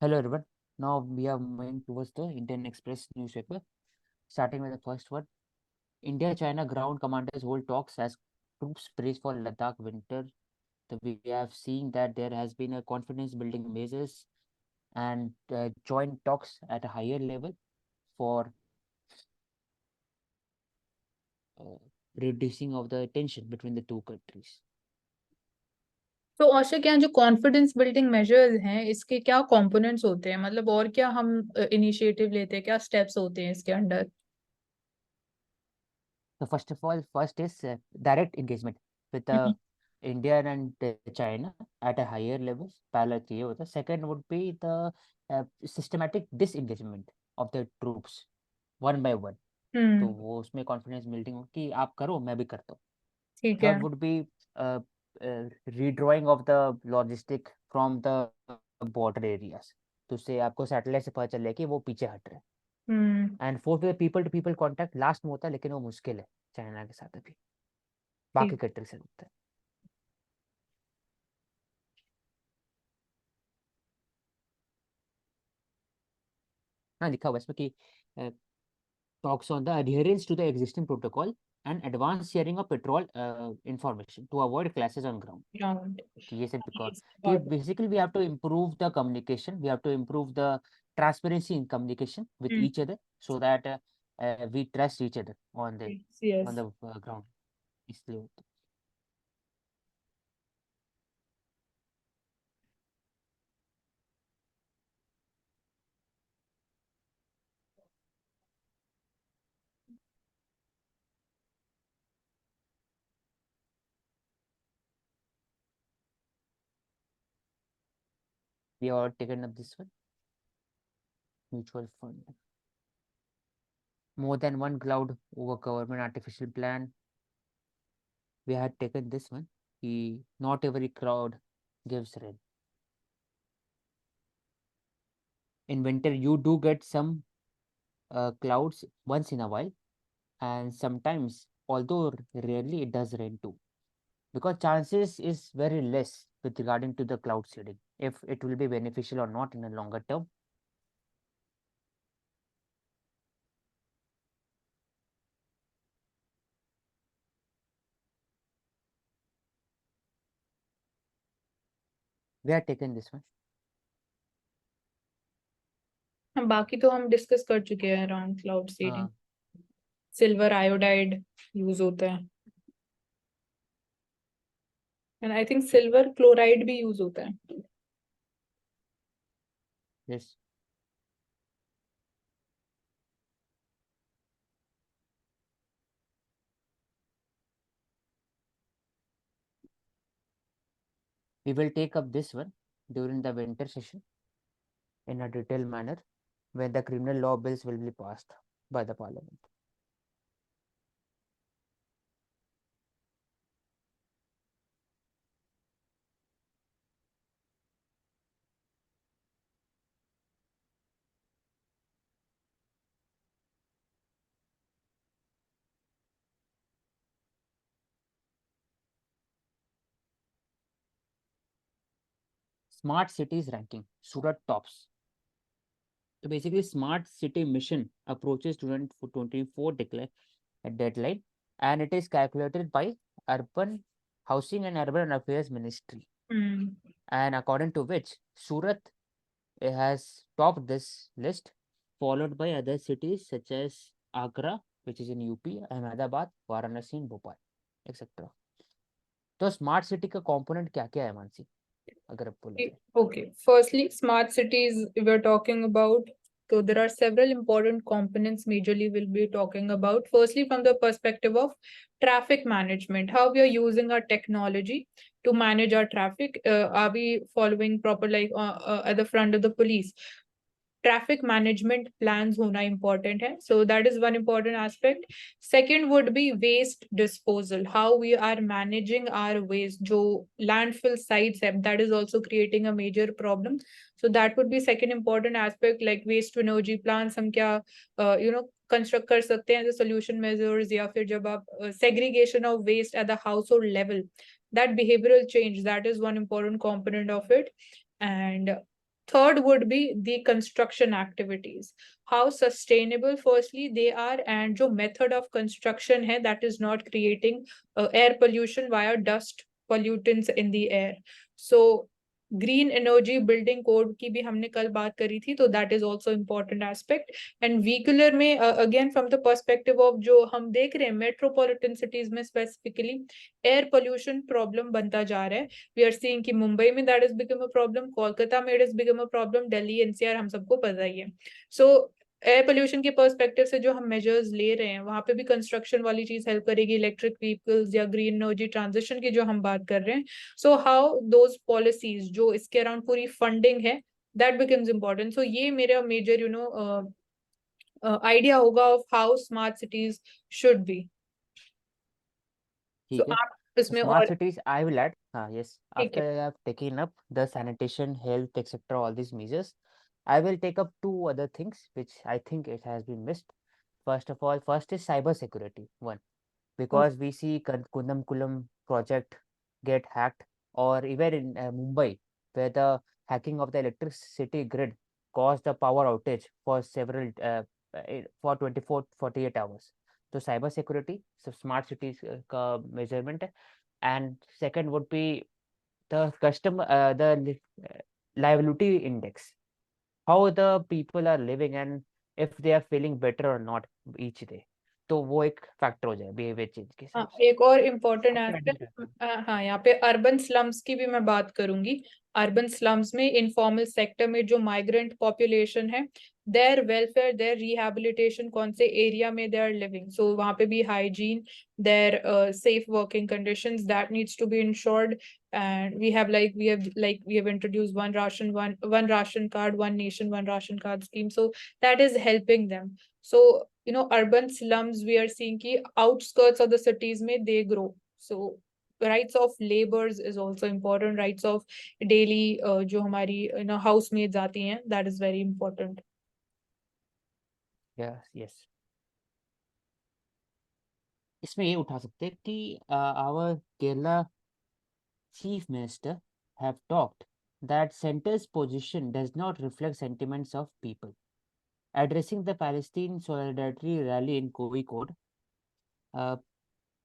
Hello everyone. Now we are moving towards the Indian Express newspaper, starting with the first one. India-China ground commanders hold talks as troops brace for Ladakh winter. We have seen that there has been a confidence-building measures and joint talks at a higher level for uh, reducing of the tension between the two countries. तो औषध यहाँ जो confidence building measures हैं इसके क्या components होते हैं, मतलब और क्या हम इनिशिएटिव लेते हैं, क्या स्टेप्स होते हैं इसके under? So first of all, first is direct engagement with the India and China at a higher level. पहला तो ये होता है. Second would be the systematic disengagement of the troops one by one. तो वो उसमें कॉन्फिडेंस बिल्डिंग हो कि आप करो मैं भी करता हूँ. ठीक है. Third would be redrawing of the logistic from the border areas. तो उससे आपको सैटेलाइट से पता चले कि वो पीछे हट रहे हैं. And fourth people to people contact last में होता है, लेकिन वो मुश्किल है चाइना के साथ अभी, बाकी ठीक. कंट्री से होता है. हाँ लिखा हुआ है इसमें कि talks on the adherence to the existing protocol and advanced sharing of petrol information to avoid clashes on ground. Ground. कि ये सब because Yes, कि got it. basically we have to improve the communication, we have to improve the transparency in communication with each other so that we trust each other on the Yes. ground. इसलिए होता है. We are taken up this one, mutual fund. More than one cloud over government artificial plan. We had taken this one. Not every cloud gives rain. In winter, you do get some clouds once in a while, and sometimes, although rarely, it does rain too. Because chances is very less with regarding to the cloud seeding, if it will be beneficial or not in a longer term. We have taken this one. हम बाकी तो हम discuss कर चुके हैं around cloud seeding. Uh, silver iodide use होता है, and I think silver chloride भी यूज होता है. yes. We will take up this one during the winter session in a detailed manner when the criminal law bills will be passed by the parliament. Smart cities ranking, Surat tops. So basically, smart city mission approaches 2024 declare a deadline, and it is calculated by Urban Housing and Urban Affairs Ministry. And according to which Surat has topped this list, followed by other cities such as Agra, which is in UP, Ahmedabad, Varanasi, and Bhopal, etc. तो smart city का component क्या क्या है मानसी, अगर आप बोले तो? Okay, firstly, smart cities we're talking about. So there are several important components majorly we'll be talking about. Firstly, from the perspective of traffic management, how we are using our technology to manage our traffic. Are we following proper, like at the front of the police? Traffic management plans hona important hai. So that is one important aspect. Second would be waste disposal, how we are managing our waste. Jo landfill sites hai, that is also creating a major problem. So that would be second important aspect, like waste to energy plants hum kya construct kar sakte hain as a solution measures, ya fir jab aap segregation of waste at the household level, that behavioral change, that is one important component of it. And Third would be the construction activities. How sustainable firstly they are, and जो method of construction है that is not creating air pollution via dust pollutants in the air. So green energy building code की भी हमने कल बात करी थी, तो that is also important aspect. And vehicular में again from the perspective of जो हम देख रहे हैं मेट्रोपॉलिटन सिटीज में स्पेसिफिकली एयर पोल्यूशन प्रॉब्लम बनता जा रहा है. वी आर सीइंग कि मुंबई में that is become a problem, Kolkata में it is become a problem, Delhi NCR हम सबको पता ही है. सो एयर पोल्यूशन के पर्सपेक्टिव से जो हम मेजर्स ले रहे हैं वहां पे भी कंस्ट्रक्शन वाली चीज हेल्प करेगी, इलेक्ट्रिक व्हीकल्स या ग्रीन एनर्जी ट्रांजिशन की जो हम बात कर रहे हैं. सो हाउ दोज पॉलिसीज जो इसके अराउंड पूरी फंडिंग है दैट बिकम्स इम्पोर्टेंट. सो ये मेरा मेजर आइडिया होगा of how smart cities should be. So ठीक है. आप इसमें Smart और cities, I will add. Yes, ठीक after है. I have taken up the sanitation, health, etc., all these measures, I will take up two other things which I think it has been missed. First of all, first is cyber security. One, because we see Kundam Kulam project get hacked, or even in Mumbai, where the hacking of the electricity grid caused a power outage for several for 24-48 hours. So cyber security, so smart cities का measurement है. And second would be the liability index, how the people are living and if they are feeling better or not each day. तो वो एक factor हो जाए behaviour change के हाँ, हिसाब से. एक और इम्पोर्टेंट आपके adding एस्पेक्ट. करते हैं. हाँ, यहाँ पे अर्बन स्लम्स की भी मैं बात करूंगी. अर्बन स्लम्स में इनफॉर्मल सेक्टर में जो माइग्रेंट पॉपुलेशन है, देयर वेलफेयर, देयर रिहैबिलिटेशन, कौन से एरिया में दे आर लिविंग, सो वहाँ पे भी hygiene, there safe working conditions that needs to be ensured. And we have introduced one ration card, one nation, one ration card scheme. So that is helping them. So urban slums we are seeing ki outskirts of the cities may they grow. So rights of laborers is also important. Rights of daily जो हमारी housemaids आती हैं, that is very important. Yes. इसमें ये उठा सकते हैं कि our Kerala chief minister have talked that center's position does not reflect sentiments of people. Addressing the Palestine solidarity rally in Kozhikode, uh,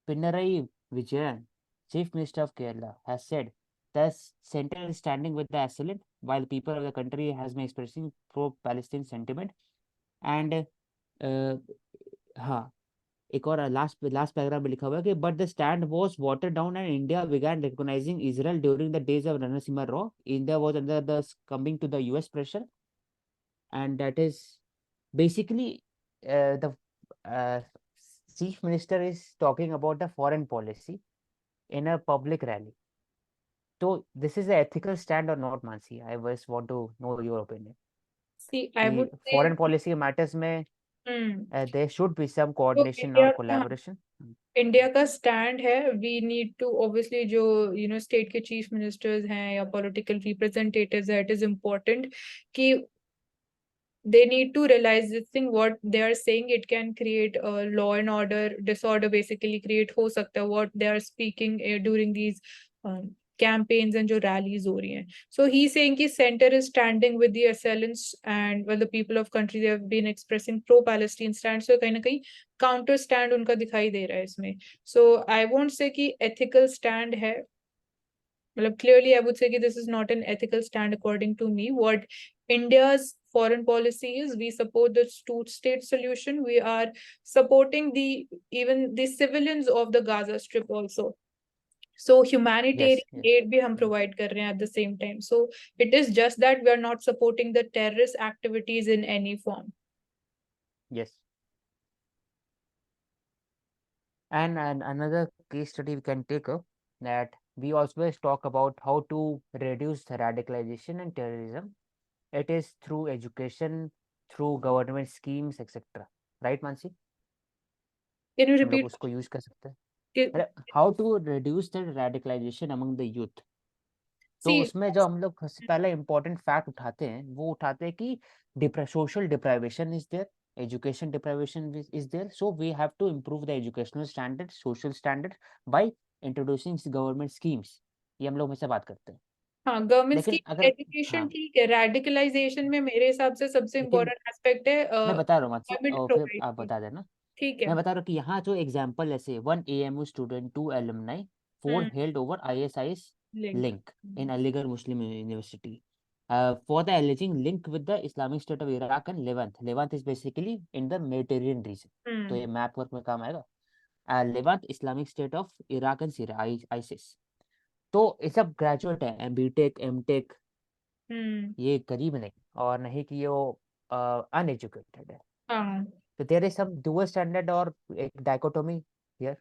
Pinarayi Vijayan, Chief Minister of Kerala, has said the center is standing with the assailant while people of the country has been expressing pro-Palestine sentiment. And हाँ, एक और last paragraph में लिखा हुआ है कि but the stand was watered down and India began recognising Israel during the days of Narasimha Rao. India was under the coming to the US pressure, and that is basically the chief minister is talking about the foreign policy in a public rally. So this is an ethical stand or not, Mansi? I just want to know your opinion. See, I would say Foreign policy matters में there should be some तो coordination or collaboration. India का stand है. We need to obviously जो state के chief ministers हैं या political representatives है, it is important कि they need to realize this thing what they are saying it can create a law and order disorder, basically create हो सकता है what they are speaking during these campaigns and जो rallies हो रही हैं. So he's saying कि center is standing with the assailants and well the people of country they have been expressing pro-Palestine stand. So कहीं ना कहीं counter stand उनका दिखाई दे रहा है इसमें. So I won't say कि ethical stand है. मतलब clearly I would say that this is not an ethical stand according to me. What India's foreign policy is, we support the two-state solution. We are supporting even the civilians of the Gaza Strip also. So humanitarian aid भी हम provide कर रहे हैं at the same time. So it is just that we are not supporting the terrorist activities in any form. Yes. And another case study we can take up that we always talk about how to reduce radicalization and terrorism. It is through education, through government schemes, etc. Right, Mansi? Can you हम लोग repeat? उसको use कर सकते हैं. How to reduce the radicalization among the youth. तो See, उसमें जो हम लोग सबसे पहला इम्पोर्टेंट फैक्ट उठाते हैं वो उठाते हैं कि social deprivation is there, education deprivation is there, so we have to improve the educational standards, social standards by introducing government schemes. ये हम लोग हमेशा बात करते हैं. हाँ, गवर्नमेंट्स की लेकिन अगर एजुकेशन हाँ, ठीक है, रेडिकलाइजेशन में मेरे हिसाब से सबसे लेकिन इम्पोर्टेंट एस्पेक्ट है मैं बता रहा हूँ आपसे एम्प्लॉयमेंट और फिर प्रोवाइड आप की। बता देना। ठीक है। मैं बता रहा हूँ कि यहाँ जो एग्जाम्पल ऐसे 1 AMU student 2 alumni 4 held over ISIS link. link in Aligarh Muslim University for the alleging link with the Islamic State of Iraq and Levant. Levant is basically in the Mediterranean region. तो ये map work में काम आएगा। Levant, Islamic State of Iraq and Syria, ISIS। तो ये सब graduate है, BTech MTech, ये करीब नहीं, और नहीं कि ये वो अनएजुकेटेड है। हाँ, तो there is some dual standard और एक dichotomy here.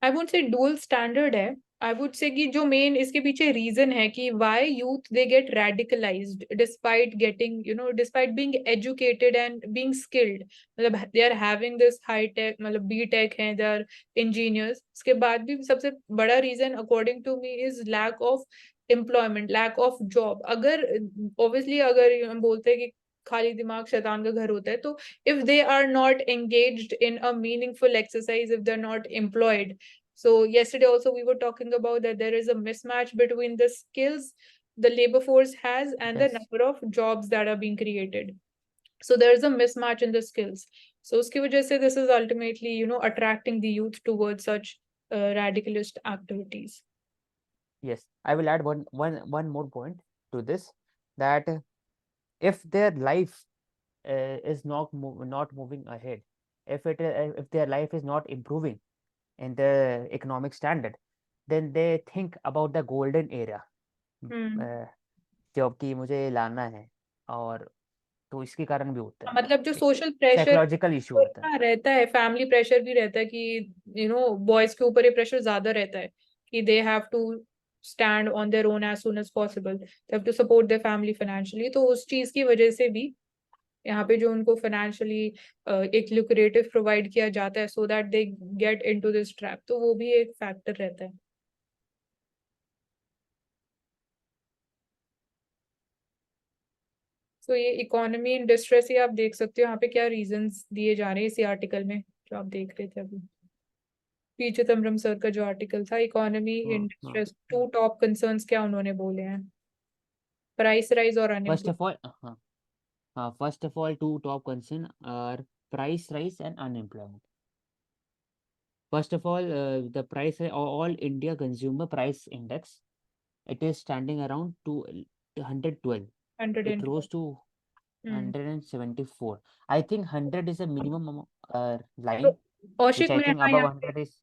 I would say dual standard है। आई वुड से कि जो मेन इसके पीछे रीजन है कि why youth they get radicalised despite getting despite being educated and being skilled, मतलब they are having this high tech, मतलब बी टेक है, दे आर इंजीनियर्स, उसके बाद भी सबसे बड़ा reason according to me is lack of employment, lack of job. अगर obviously अगर हम बोलते हैं कि खाली दिमाग शैतान का घर होता है, तो if they are not engaged in a meaningful exercise, if they're not employed. So yesterday also we were talking about that there is a mismatch between the skills the labor force has and the yes number of jobs that are being created. So there is a mismatch in the skills. So uski wajah se this is ultimately attracting the youth towards such radicalist activities. Yes I will add one more point two this, that if their life is not moving ahead, if their life is not improving in the economic standard, then they think about the golden era, hmm. Job की मुझे लाना है, और तो इसके कारण भी होता है, मतलब जो एक सोशल प्रेशर साइकोलॉजिकल इशू होता है। रहता है, फैमिली प्रेशर भी रहता है कि बॉयज के ऊपर ये प्रेशर ज्यादा रहता है कि they have to stand on their own as soon as possible, they have to support their family financially. तो उस चीज की वजह से भी यहाँ पे जो उनको फाइनेंशियली एक लुक्रेटिव प्रोवाइड किया जाता है so that they get into this trap, तो वो भी एक फैक्टर रहता है। तो ये इकोनॉमी इन डिस्ट्रेस ही आप देख सकते हो यहाँ पे क्या रीजंस दिए जा रहे हैं इसी आर्टिकल में जो आप देख रहे थे अभी, पी चिदम्बरम सर का जो आर्टिकल था, इकोनॉमी इन हाँ हाँ। डिस्ट्रेस, टू टॉप कंसर्न्स क्या उन्होंने बोले हैं, प्राइस राइज और फर्स्ट अनएम्प्लॉयमेंट। ऑफ ऑल हाँ, first of all two top concern are price rise and unemployment. First of all, the price, all India consumer price index, it is standing around to 112. Hundred It and rose to 174. I think 100 is a minimum तो line, which Kaushik, I मैं think ना above यहाँ 100 is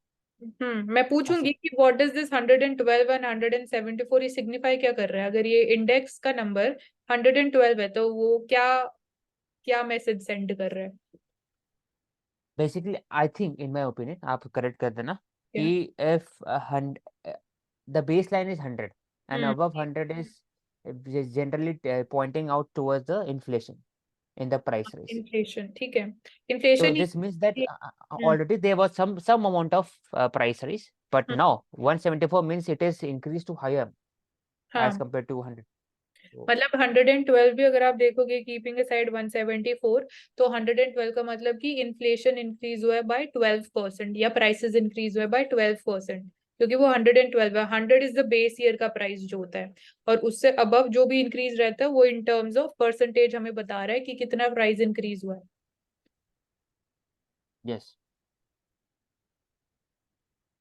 मैं पूछूंगी कि what does this 112 and 174 ये signify क्या कर रहा है? अगर ये इंडेक्स का नंबर 112 है तो वो क्या क्या मैसेज सेंड कर रहा है? basically, I think, in my opinion, आप correct कर देना, क्या? कि if the baseline is 100 and hmm. above 100 is generally pointing out towards the inflation in the price rise. Inflation, ठीक है, So inflation he. this means that hmm. already there was some amount of price rise, but hmm, now 174 means it is increased to higher as हाँ, compared to 100. So मतलब 112 भी अगर आप देखोगे keeping side 174, तो 112 का मतलब कि इन्फ्लेशन इंक्रीज हुआ है बाय 12% या प्राइसेस इंक्रीज हुआ है बाय 12%, क्योंकि वो 112 है। 100 इज द बेस ईयर का प्राइस जो होता है, और उससे अबव जो भी इंक्रीज रहता है वो इन टर्म्स ऑफ परसेंटेज हमें बता रहा है कि कितना प्राइस इंक्रीज हुआ है। yes,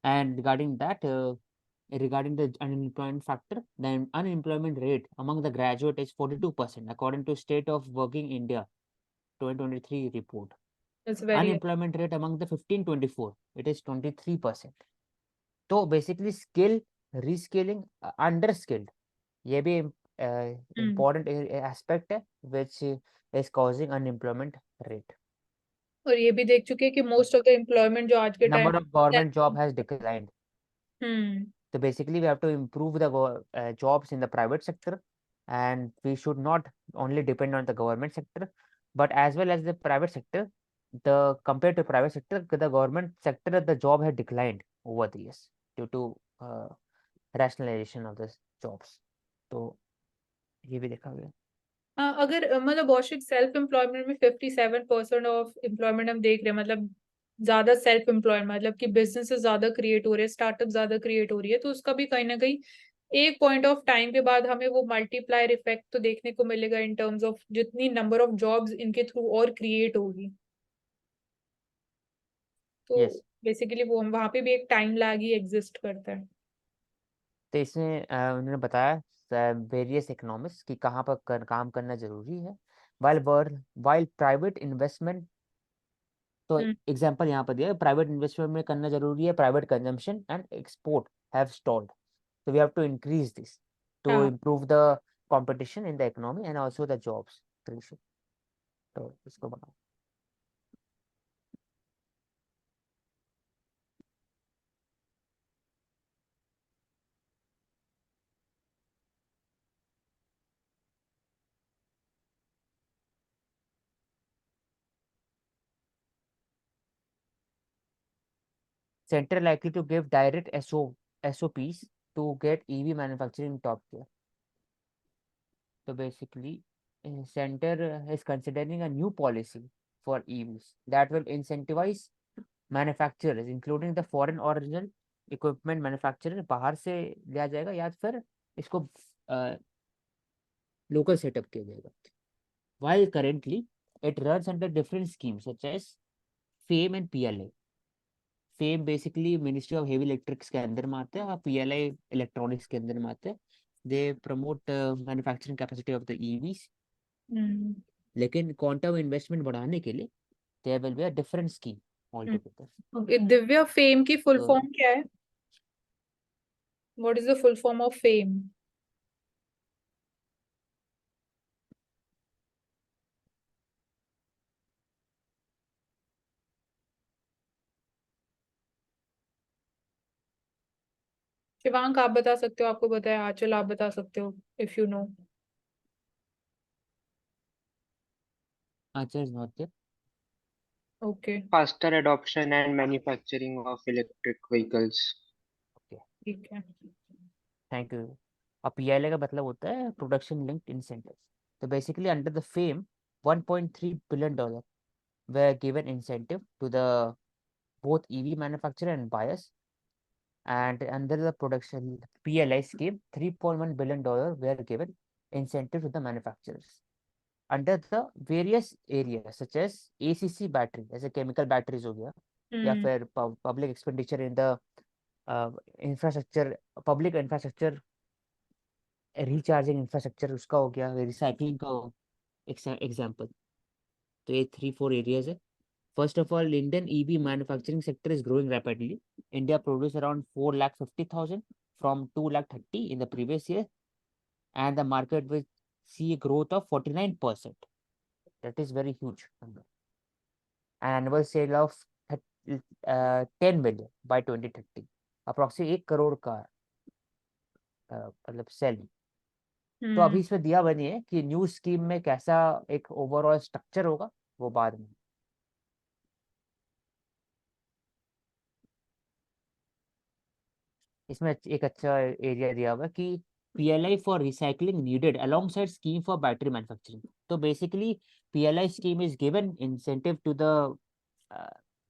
and regarding that, regarding the unemployment factor, the unemployment rate among the graduate is 42% according to State of Working India 2023 report. It's very. Unemployment rate among the 15-24, it is 23%. तो basically skill reskilling, under skilled, ये भी important aspect है which is causing unemployment rate. और ये भी देख चुके हैं कि मोस्ट ऑफ द एम्प्लॉयमेंट जो आज के time. Number of government job has declined, hmm. so basically we have to improve the jobs in the private sector, and we should not only depend on the government sector, but as well as the private sector. The compared to private sector, the government sector, the job had declined over the years due to rationalization of the jobs. तो ये भी देखा गया। हाँ, अगर मतलब औशिक self employment में 57% of employment हम देख रहे हैं, मतलब ज्यादा सेल्फ एम्प्लॉयमेंट, मतलब कि बिजनेस ज्यादा क्रिएट हो रहे हैं, स्टार्टअप ज्यादा क्रिएट हो रही है, तो उसका भी कहीं ना कहीं एक पॉइंट ऑफ टाइम के बाद हमें वो मल्टीप्लायर इफेक्ट तो देखने को मिलेगा इन टर्म्स ऑफ जितनी नंबर ऑफ जॉब्स इनके थ्रू और क्रिएट होगी, तो यस। बेसिकली वो वहां पे भी एक टाइम लैग ही एग्जिस्ट करता है। तो इसमें उन्होंने बताया वेरियस इकोनॉमिक्स कि कहाँ पर काम करना जरूरी है। वाइल प्राइवेट इन्वेस्टमेंट, तो हम्म। एग्जांपल यहाँ पर दिया है, प्राइवेट इन्वेस्टमेंट में करना जरूरी है, private consumption and export have stalled, so we have to increase this to हाँ। improve the competition in the economy and also the jobs creation. तो इसको बनाओ। Center likely to give direct SOPs to get EV manufacturing top tier. So basically, center is considering a new policy for EVs that will incentivize manufacturers, including the foreign origin equipment manufacturer, बाहर से लिया जाएगा या फिर इसको local setup किया जाएगा। While currently it runs under different schemes such as FAME and PLI. FAME basically ministry of heavy electrics के अंदर में आता है और PLI इलेक्ट्रॉनिक्स के अंदर में आता है। They promote manufacturing capacity of the EVs, hmm. लेकिन क्वांटम इन्वेस्टमेंट बढ़ाने के लिए there will be a different scheme all together. Okay, Divya, FAME की फुल तो फॉर्म क्या है? What is the full form of FAME? Shivank आप बता सकते हो, आपको बताया। आंचल आप बता सकते हो इफ यू नो। अच्छा is not there. Okay. Faster adoption and manufacturing of electric vehicles. Okay, ठीक है। Thank you. अब PLI का मतलब होता है प्रोडक्शन लिंक्ड इंसेंटिव। तो basically under the fame 1.3 billion dollar were given incentive to the both EV manufacturer and buyers, and under the production PLI scheme, $3.1 billion were given incentive to the manufacturers. Under the various areas such as ACC battery, जैसे chemical batteries हो गया, या हम्म। फिर public expenditure in the infrastructure, public infrastructure, recharging infrastructure उसका हो गया, recycling का example। तो ये 3-4 areas है। First of all, Indian EV manufacturing sector is growing rapidly. India produced around 450,000 from 230,000 in the previous year, and the market will see a growth of 49%. That is very huge number. An annual sale of 10 million by 2030. Approximately 1 crore का मतलब cell. तो अभी इसमें दिया बनी है कि new scheme में कैसा एक ओवरऑल स्ट्रक्चर होगा वो बाद में। इसमें एक अच्छा एरिया दिया हुआ है कि PLI for recycling needed alongside scheme for battery manufacturing. तो basically PLI scheme is given incentive to the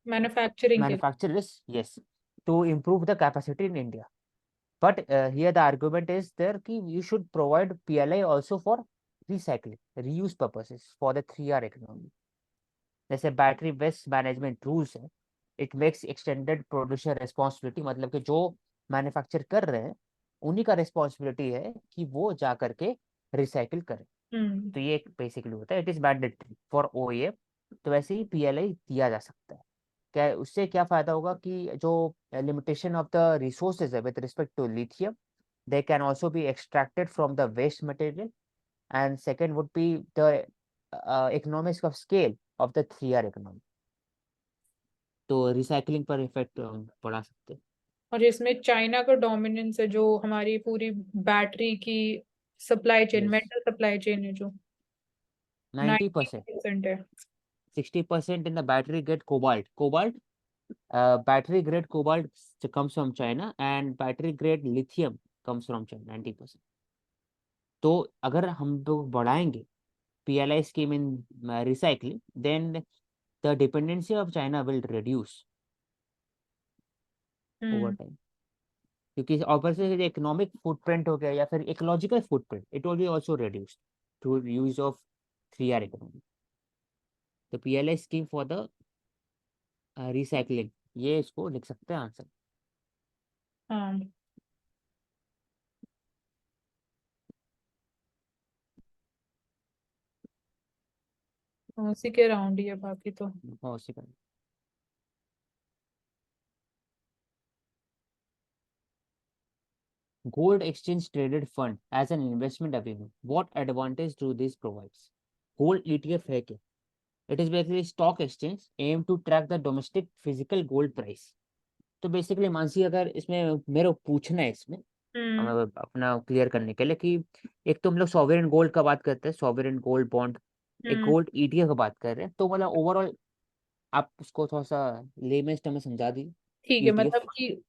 manufacturing के। manufacturers, yes, to improve the capacity in India. But here the argument is there कि you should provide PLI also for recycling, reuse purposes for the 3R economy. जैसे battery waste management rules है, it makes extended producer responsibility, मतलब कि जो manufacture कर रहे हैं उन्हीं का रिस्पॉन्सिबिलिटी है कि वो जा करके रिसाइकिल करें। तो ये एक बेसिकली होता है, it is mandatory for OEM। तो वैसे ही PLI दिया जा सकता है। क्या उससे क्या फायदा होगा कि जो लिमिटेशन ऑफ द रिसोर्सेज है with respect to lithium, they can also be extracted from the waste material, and second would be the economics of scale of the 3R economy. तो रिसाइकलिंग पर इफेक्ट पड़ा सकते हैं। और इसमें China का dominance है, जो हमारी पूरी बैटरी की supply chain, yes, metal supply chain है, जो 90%, 90% है। 60% in the battery grade cobalt, battery grade cobalt comes from China, and battery grade lithium comes from China 90%। तो अगर हम लोग बढ़ाएंगे PLI scheme in recycling, then the dependency of China will reduce over time. क्योंकि ऊपर से economic footprint हो गया या फिर ecological footprint, it will be also reduced through use of 3R economy. तो PLI scheme for the recycling, ये इसको लिख सकते हैं आंसर। हाँ, उसी के राउंड ही है बाकी तो। बहुत सी बात। Gold exchange traded fund as an investment avenue. What advantage do this provides? Gold ETF है क्या? It is basically stock exchange aim to track the domestic physical gold price. तो बेसिकली मानसी, अगर इसमें मेरे को पूछना है इसमें अपना क्लियर करने के लिए कि एक तो हम लोग सॉवरेन गोल्ड का बात करते हैं, सॉवरेन गोल्ड बॉन्ड, एक गोल्ड ETF का बात कर रहे हैं, तो मतलब ओवरऑल आप उसको थोड़ा सा लेमेस्ट टर्म में समझा दी। ठीक है, ETF मतलब कि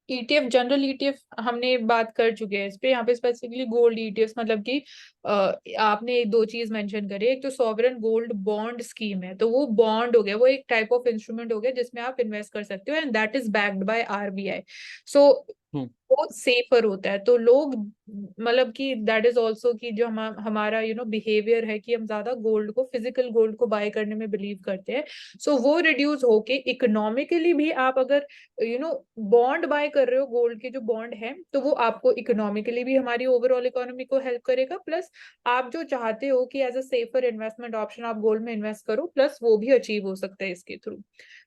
ETF, जनरल ETF हमने बात कर चुके हैं इस पे। यहाँ पे स्पेसिफिकली गोल्ड ETFs, मतलब कि आपने एक दो चीज मेंशन करी। एक तो सॉवरेन गोल्ड बॉन्ड स्कीम है, तो वो बॉन्ड हो गया, वो एक टाइप ऑफ इंस्ट्रूमेंट हो गया जिसमें आप इन्वेस्ट कर सकते हो, and that is backed by RBI। सो वो सेफर होता है। तो लोग, मतलब कि दैट इज ऑल्सो कि जो हमारा बिहेवियर है कि हम ज्यादा गोल्ड को, फिजिकल गोल्ड को बाय करने में बिलीव करते हैं। सो वो रिड्यूस होके इकोनॉमिकली भी, आप अगर बॉन्ड बाय कर रहे हो, गोल्ड के जो बॉन्ड है, तो वो आपको इकोनॉमिकली भी, हमारी ओवरऑल इकोनॉमी को हेल्प करेगा। प्लस आप जो चाहते हो कि as a safer investment option आप गोल्ड में इन्वेस्ट करो, प्लस वो भी अचीव हो सकता है इसके थ्रू।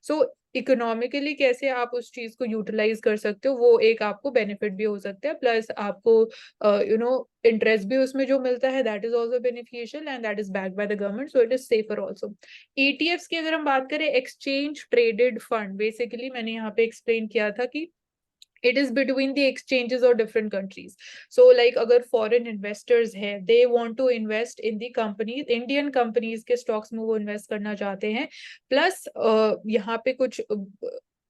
सो इकोनॉमिकली कैसे आप उस चीज को यूटिलाइज कर सकते हो, वो एक आपको बेनिफिट भी हो सकता है। प्लस आपको इंटरेस्ट भी उसमें जो मिलता है, that is also beneficial, and that is backed by the government, so it is safer also. ETFs की अगर हम बात करें, एक्सचेंज ट्रेडेड फंड, बेसिकली मैंने यहाँ पे एक्सप्लेन किया था कि it is between the exchanges or different countries. So like अगर foreign investors है, they want to invest in the companies, Indian companies के stocks में वो invest करना चाहते हैं, plus यहाँ पे कुछ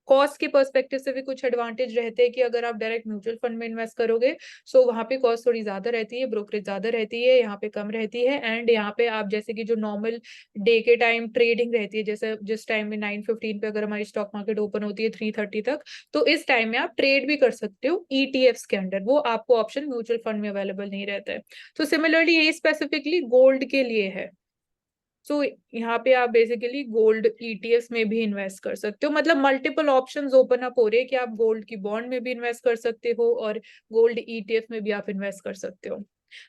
कॉस्ट के पर्सपेक्टिव से भी कुछ एडवांटेज रहते हैं कि अगर आप डायरेक्ट म्यूचुअल फंड में इन्वेस्ट करोगे, सो वहां पे कॉस्ट थोड़ी ज्यादा रहती है, ब्रोकरेज ज्यादा रहती है, यहाँ पे कम रहती है। एंड यहाँ पे आप जैसे कि जो नॉर्मल डे के टाइम ट्रेडिंग रहती है, जैसे जिस टाइम में 9:15 पे अगर हमारी स्टॉक मार्केट ओपन होती है 3:30 तक, तो इस टाइम में आप ट्रेड भी कर सकते हो ETFs के अंडर। वो आपको ऑप्शन म्यूचुअल फंड में अवेलेबल नहीं रहता है। तो सिमिलरली ये स्पेसिफिकली गोल्ड के लिए है। सो यहाँ पे आप बेसिकली गोल्ड ETFs में भी इन्वेस्ट कर सकते हो, मतलब मल्टीपल ऑप्शंस ओपन अप हो रहे हैं कि आप गोल्ड की बॉन्ड में भी इन्वेस्ट कर सकते हो और गोल्ड ETF में भी आप इन्वेस्ट कर सकते हो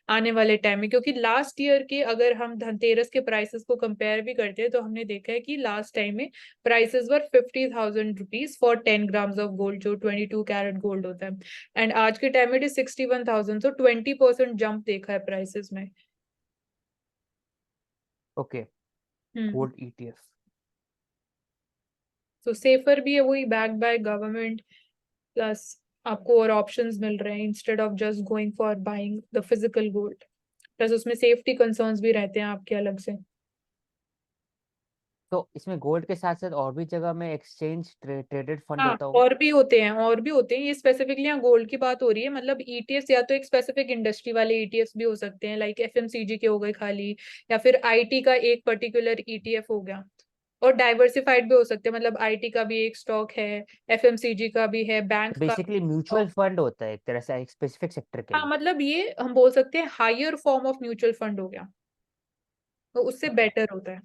आने वाले टाइम में। क्योंकि लास्ट ईयर के अगर हम धनतेरस के प्राइसेस को कंपेयर भी करते हैं, तो हमने देखा है कि लास्ट टाइम में prices were 50,000 rupees for 10 grams of gold, जो 22 कैरेट गोल्ड होता है। एंड आज के टाइम में इट इज 61,000, तो 20% जंप देखा है प्राइसेस में। Okay, gold ETF। तो सेफर भी है, वही बैक्ड बाय गवर्नमेंट, प्लस आपको और ऑप्शंस मिल रहे हैं instead of just going for buying the physical gold. Plus उसमें सेफ्टी कंसर्न्स भी रहते हैं आपके अलग से। तो इसमें गोल्ड के साथ साथ और भी जगह में एक्सचेंज ट्रेडेड फंड हाँ, होता होगा? और भी होते हैं, और भी होते हैं। ये स्पेसिफिकली यहाँ गोल्ड की बात हो रही है। मतलब ETFs या तो एक स्पेसिफिक इंडस्ट्री वाले ETFs भी हो सकते हैं, लाइक FMCG के हो गए खाली, या फिर IT का एक पर्टिकुलर ETF हो गया। और डाइवर्सिफाइड भी हो सकते हैं, मतलब IT का भी एक स्टॉक है, FMCG का भी है, बैंक का। बेसिकली म्यूचुअल फंड होता है एक तरह से, एक स्पेसिफिक सेक्टर के हाँ, लिए। मतलब ये हम बोल सकते हैं higher form of mutual fund हो गया, तो उससे ओके, बेटर होता है।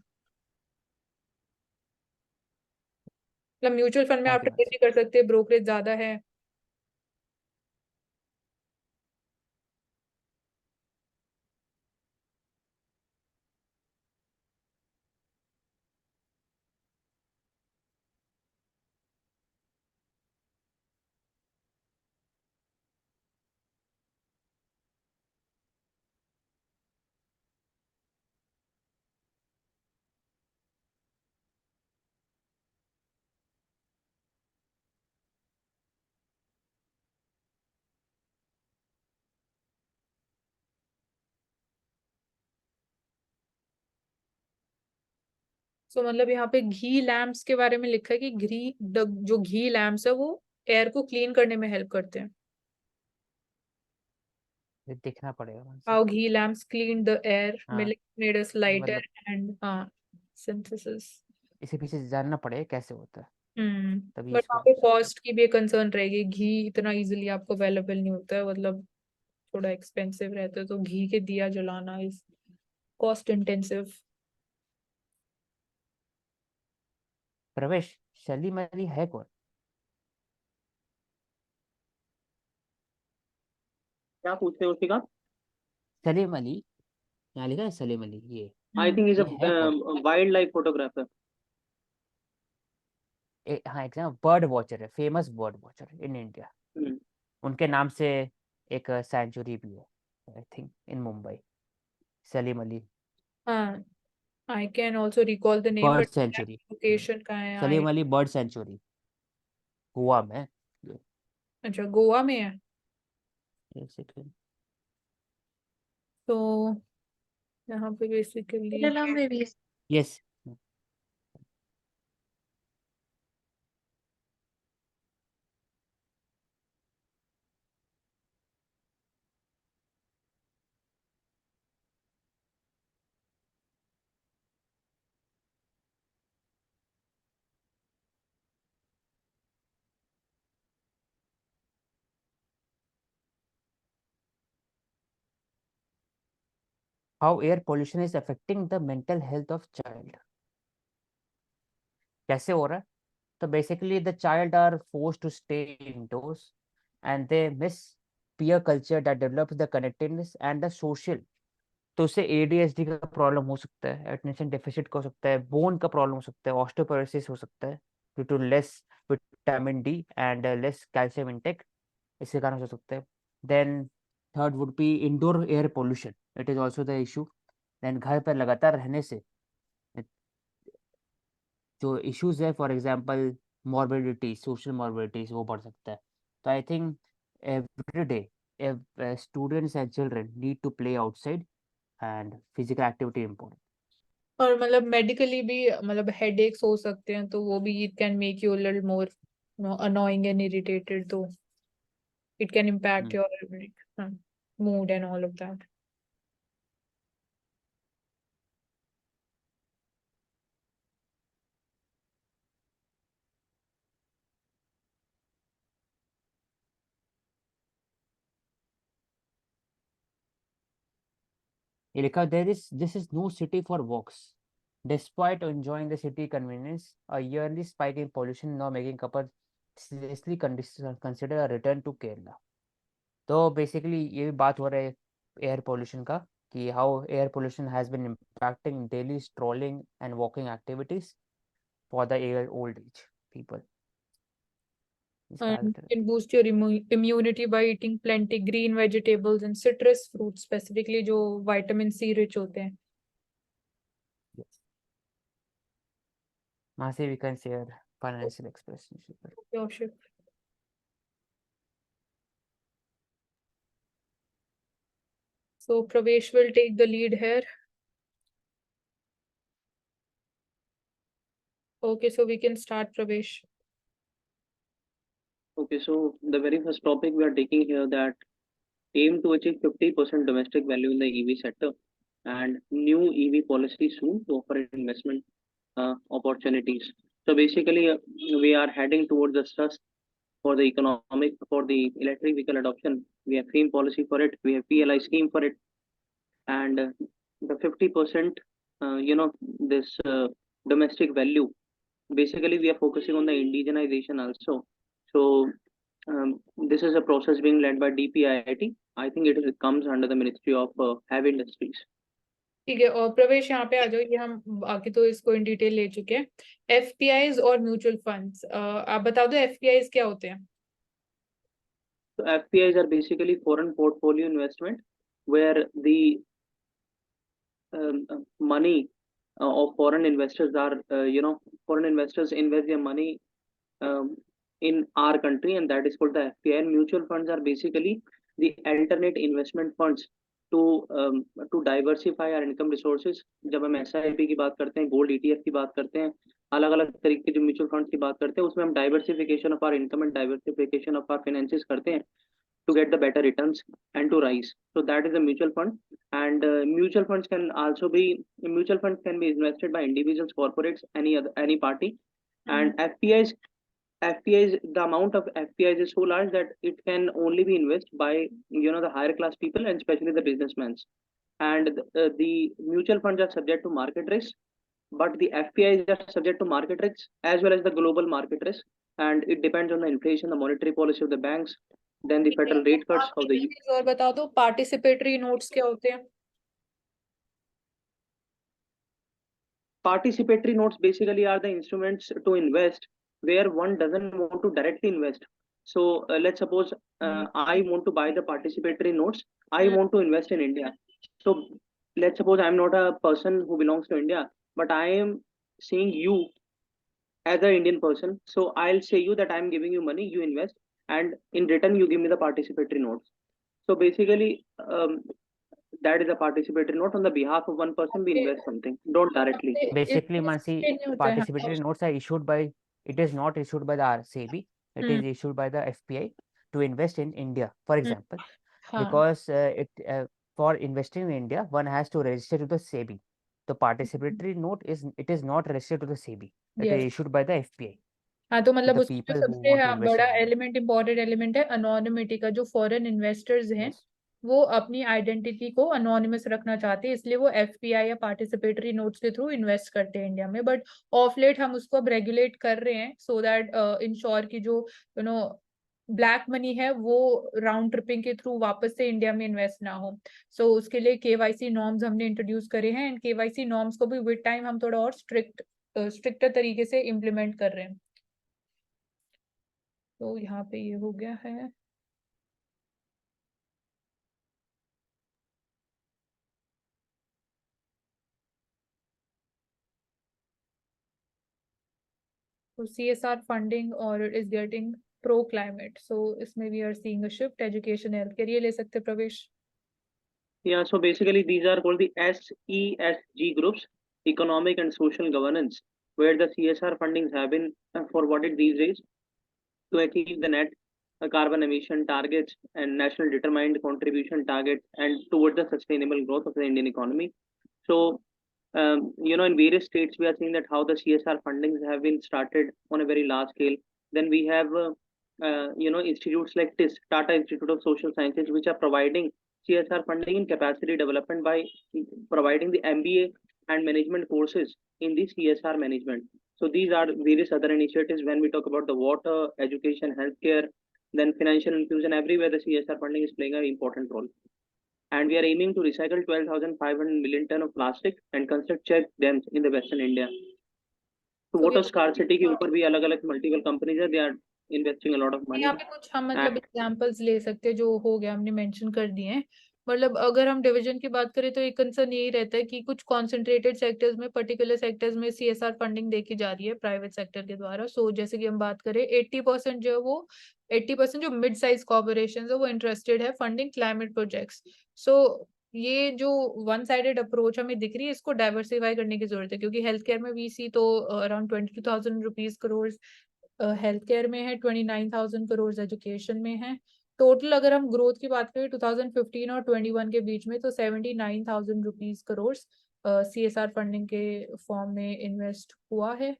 मतलब म्यूचुअल फंड में आप थैंक यू। ट्रेड भी कर सकते हैं, ब्रोकरेज ज्यादा है। सो मतलब यहाँ पे घी लैम्प्स के बारे में लिखा है कि जो घी लैम्प्स है वो एयर को क्लीन करने में हेल्प करते हैं। ये देखना पड़ेगा वहां से। How ghee lamps clean the air, हाँ, मेड अस लाइटर मतलब एंड हाँ, सिंथेसिस। इसे पीछे जानना पड़ेगा कैसे होता है। तभी बट इसको वहाँ पे कॉस्ट की भी कंसर्न रहेगी, घी इतना इजीली आपको अवेलेबल नहीं होता है, मतलब थोड़ा एक्सपेंसिव रहता है, तो घी के दिया जलाना इज कॉस्ट इंटेंसिव। प्रवेश शलीम अली है कौन? क्या पूछते हैं उसका? सलीम अली, यहाँ लिखा है सलीम अली, ये आई थिंक इज ये है कौन? A wildlife photographer. हाँ एग्जाम बर्ड वॉचर है, famous bird watcher in India. उनके नाम से एक सेंचुरी भी है I think in Mumbai, Salim Ali हाँ, I can also recall the name, bird but sanctuary. Location कहाँ है? I, Salim Ali bird sanctuary Goa में। अच्छा गोवा में है। एक सेकंड। तो यहाँ पे basically yes. How air pollution is affecting the mental health of child. कैसे हो रहा है? तो basically the child are forced to stay indoors and they miss peer culture that develops the connectedness and the social। तो उससे ADHD का problem हो सकता है, अटेंशन डेफिसिट का हो सकता है, बोन का प्रॉब्लम हो सकता है, ऑस्टियोपोरोसिस हो सकता है due to less vitamin D and less calcium intake, इसके कारण हो सकता है। Then third would be indoor air pollution, it is also the issue. Then घर पर लगातार रहने से जो इश्यूज है, for example morbidity, social morbidities, वो बढ़ सकता है। तो I think every day students and children need to play outside and physical activity important. और मतलब मेडिकली भी मतलब हेडेक्स हो सकते हैं, तो वो भी it can make you little more annoying and irritated, तो it can impact your mood and all of that. ये लिखा, there is this is no city for walks despite enjoying the city convenience, a yearly spike in pollution now making couple seriously consider a return to Kerala। तो basically ये भी बात हो रहा है air pollution का, कि how air pollution has been impacting daily strolling and walking activities for the air old age people. And can boost your immunity by eating plenty green vegetables and citrus fruits, specifically जो vitamin C rich होते हैं। वहाँ से we can share financial expression. Yorkshire. So Pravesh will take the lead here. Okay, so we can start, Pravesh. Okay, so the very first topic we are taking here, that aim to achieve 50% domestic value in the EV sector, and new EV policy soon to offer investment opportunities. So basically, we are heading towards the thrust for the electric vehicle adoption. We have FAME policy for it. We have PLI scheme for it, and the 50%, this domestic value. Basically, we are focusing on the indigenization also. So this is a process being led by DPIIT. I think it comes under the Ministry of Heavy Industries. ठीक है, और प्रवेश यहाँ पे आ जाओ, ये हम बाकी तो इसको इन डिटेल ले चुके हैं। FPIs और म्यूचुअल फंड्स, आप बता दो FPIs क्या होते हैं? So FPIs are basically foreign portfolio investment, where the money of foreign investors are, foreign investors invest their money um, in our country, and that is called the FPI. And mutual funds are basically the alternate investment funds to diversify our income resources. जब हम SIP की बात करते हैं, gold ETF की बात करते हैं, अलग अलग तरीके के जो म्यूचुअल फंड्स की बात करते हैं, उसमें हम diversification of our income and diversification of our finances करते हैं to get the better returns and to rise. So that is a mutual fund, and mutual funds can be invested by individuals, corporates, any party, And FPIs, the amount of FPIs is so large that it can only be invested by the higher class people and especially the businessmen. And the mutual funds are subject to market risk, but the FPIs are subject to market risks as well as the global market risk, and it depends on the inflation, the monetary policy of the banks, then the federal rate cuts of the और बता दो participatory notes क्या होते हैं? participatory notes basically are the instruments to invest where one doesn't want to directly invest. So let's suppose I want to buy the participatory notes. I want to invest in India. So let's suppose I'm not a person who belongs to India, but I am seeing you as an Indian person. So I'll say you that I'm giving you money, you invest, and in return you give me the participatory notes. So basically, that is a participatory note on the behalf of one person. We invest something, don't directly. Basically, Mansi, participatory notes are issued by, it is not issued by the RCB, it is issued by the FPI to invest in India, for example, because for investing in India, one has to register to the SEBI. The participatory note is not registered to the SEBI. It is issued by the FPI. हाँ, तो मतलब the उसमें जो people who सबसे want to invest बड़ा in India. Element important element है anonymity का। जो फॉरेन इन्वेस्टर्स हैं Yes. वो अपनी आइडेंटिटी को अनोनिमस रखना चाहते हैं, इसलिए वो एफपीआई या पार्टिसिपेटरी नोट्स के थ्रू इन्वेस्ट करते हैं इंडिया में। बट ऑफ लेट हम उसको अब रेगुलेट कर रहे हैं सो दैट इंश्योर की जो ब्लैक मनी है वो राउंड ट्रिपिंग के थ्रू वापस से इंडिया में इन्वेस्ट ना हो। सो उसके लिए केवाईसी नॉर्म्स हमने इंट्रोड्यूस करे हैं, एंड केवाईसी नॉर्म्स को भी विद टाइम हम थोड़ा और स्ट्रिक्टर तरीके से इम्प्लीमेंट कर रहे हैं। तो यहाँ पे ये हो गया है। So CSR funding or it is getting pro climate. So इसमें we are seeing a shift, education, healthcare, ये ले सकते प्रवेश? Yeah, so basically these are called the SESG groups, economic and social governance, where the CSR fundings have been forwarded these days to achieve the net carbon emission targets and national determined contribution targets and towards the sustainable growth of the Indian economy. So, in various states, we are seeing that how the CSR fundings have been started on a very large scale. Then we have, institutes like TIS, Tata Institute of Social Sciences, which are providing CSR funding in capacity development by providing the MBA and management courses in the CSR management. So these are various other initiatives when we talk about the water, education, healthcare, then financial inclusion. Everywhere the CSR funding is playing an important role. And we are aiming to recycle 12,500 million ton of plastic and construct check dams in the Western India. So water scarcity के ऊपर भी अलग-अलग multiple companies है, they are investing a lot of money. यहाँ पे कुछ हम मतलब एग्जांपल्स ले सकते हैं जो हो गया, हमने मेंशन कर दिए हैं। मतलब अगर हम डिवीजन की बात करें तो एक कंसर्न यही रहता है कि कुछ कॉन्सेंट्रेटेड सेक्टर्स में, पर्टिकुलर सेक्टर्स में सीएसआर फंडिंग देखी जा रही है प्राइवेट सेक्टर के द्वारा। सो जैसे कि हम बात करें 80% जो है वो 80% जो मिड साइज कॉर्पोरेशन है वो इंटरेस्टेड है फंडिंग क्लाइमेट प्रोजेक्ट्स। सो ये जो वन साइडेड अप्रोच हमें दिख रही है इसको डाइवर्सिफाई करने की जरूरत है, क्योंकि हेल्थ केयर में वीसी तो around 22,000 rupees crore health care में है, 29,000 करोड़ एजुकेशन में है। टोटल अगर हम ग्रोथ की बात करें 2015 और 21 के बीच में तो 79,000 रुपीज करोड़ सीएसआर फंडिंग के फॉर्म में इन्वेस्ट हुआ है।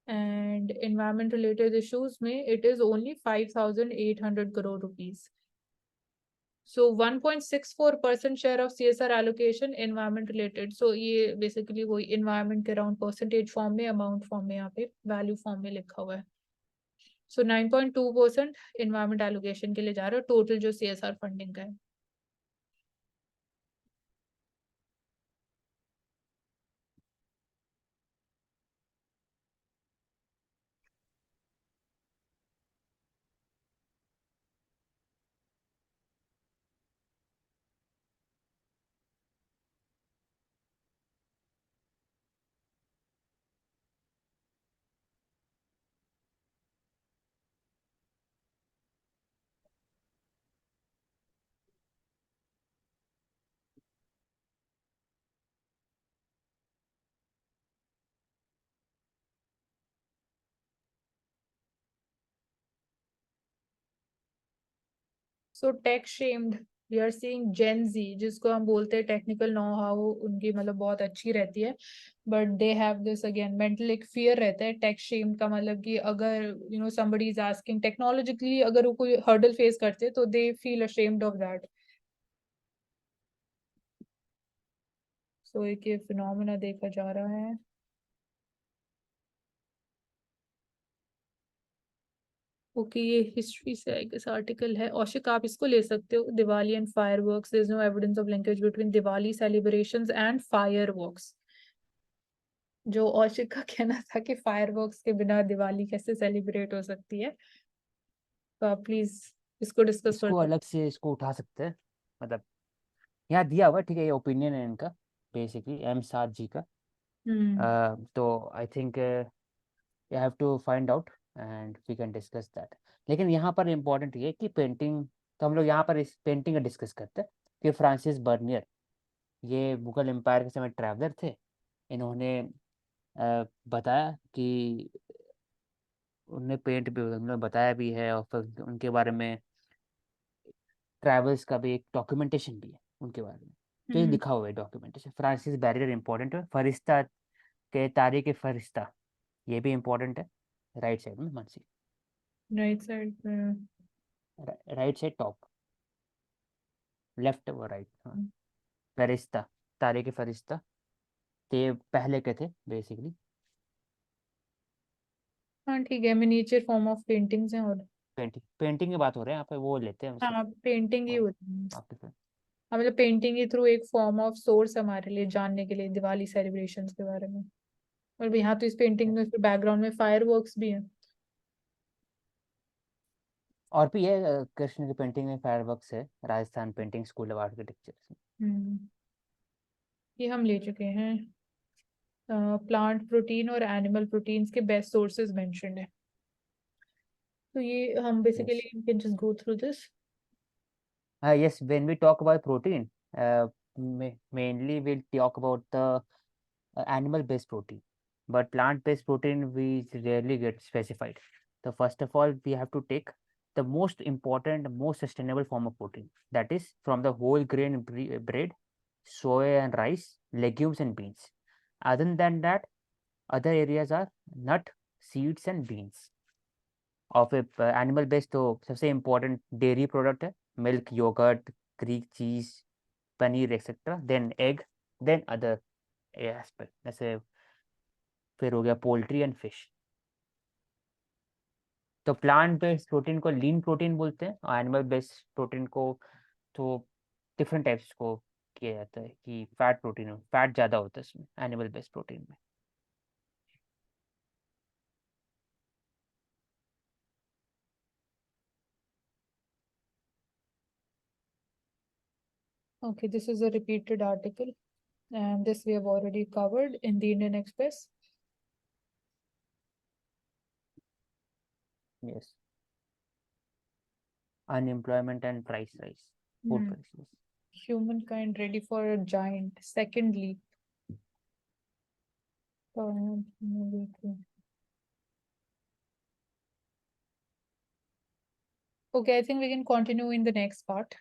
एंड एनवायरमेंट रिलेटेड इश्यूज में it is only 5,800 crore rupees. So 1.64% share of CSR allocation environment related. So ये basically वही environment के around percentage form में, amount form में, यहाँ पे value form में लिखा हुआ है। So 9.2% environment allocation के लिए जा रहा है, total जो CSR funding का है। So tax shamed we are seeing Gen Z, जिसको हम बोलते हैं टेक्निकल नो हाउ उनकी मतलब बहुत अच्छी रहती है, but they have this again mental एक फियर रहता है टेक शेम का, मतलब कि अगर you know somebody is asking technologically, अगर वो कोई हर्डल फेस करते तो they feel ashamed of that. So एक ये फिनोमेना देखा जा रहा है। ओके, ये हिस्ट्री से आई गेस आर्टिकल है। औशिक आप इसको ले सकते हो, Diwali and fireworks, there is no evidence of linkage between Diwali celebrations and fireworks. जो औशिक का कहना था कि फायरवर्क्स के बिना दिवाली कैसे सेलिब्रेट हो सकती है, तो आप प्लीज इसको डिस्कस इसको कर। अलग से इसको उठा सकते हैं, मतलब यहाँ दिया हुआ है, ठीक है, ये ओपिनियन है इनका बेसिकली एम सात जी का। तो I think you have to find out and we can discuss that. लेकिन यहाँ पर इम्पोर्टेंट ये कि पेंटिंग, तो हम लोग यहाँ पर इस पेंटिंग का डिस्कस करते हैं कि फ्रांसिस बर्नियर, ये मुगल एम्पायर के समय ट्रैवलर थे। इन्होंने बताया कि उन्हें पेंट भी, उन्होंने बताया भी है, और फिर उनके बारे में ट्रैवल्स का भी एक डॉक्यूमेंटेशन भी है उनके बारे में, तो ये लिखा हुआ है डॉक्यूमेंटेशन। फ्रांसिस बैरियर इंपॉर्टेंट है। फरिश्ता के तारीख फरिश्ता, ये भी इम्पोर्टेंट है। राइट साइड में मानसी, राइट साइड में, राइट साइड टॉप, लेफ्ट और राइट, हाँ। फरिश्ता, तारीख फरिश्ता, ते पहले के थे बेसिकली। हाँ ठीक है, मिनिएचर फॉर्म ऑफ पेंटिंग्स हैं। और पेंटिंग, पेंटिंग की बात हो रहे हैं यहाँ पे, वो लेते हैं उसको। हाँ पेंटिंग ही हाँ, होती है। आपके फिर हाँ मतलब पेंटिंग ही थ्रू एक फॉर्म ऑफ सोर्स हमारे लिए जानने के लिए दिवाली सेलिब्रेशंस के बारे में। और यहाँ तो इस पेंटिंग में बैकग्राउंड में फायरवर्क्स भी हैं। और भी है, कृष्ण की पेंटिंग में फायरवर्क्स है, Rajasthan painting school of architecture. ये हम ले चुके हैं। प्लांट प्रोटीन और एनिमल प्रोटीन्स के बेस्ट सोर्सेज मेंशन्ड है। तो ये हम basically yes, you can just go through this. yes, when we talk about protein, mainly we'll talk about the animal based protein, but plant based protein we rarely get specified. So first of all we have to take the most important, most sustainable form of protein, that is from the whole grain bread, soy and rice, legumes and beans. Other than that, other areas are nut, seeds and beans. Of animal based तो सबसे important dairy product है, milk, yogurt, Greek cheese, paneer etcetera, then egg, then other aspect, जैसे फिर हो गया poultry and fish. तो plant based protein को lean protein बोलते हैं, और एनिमल बेस्ड प्रोटीन को तो डिफरेंट टाइप्स को किया जाता है कि फैट प्रोटीन हो, फैट ज़्यादा होता है इसमें एनिमल बेस्ड प्रोटीन में। Okay, this is a repeated article, and this we have already covered in the Indian Express. Yes, unemployment and price rise, food prices. Humankind ready for a giant second leap. Okay, I think we can continue in the next part.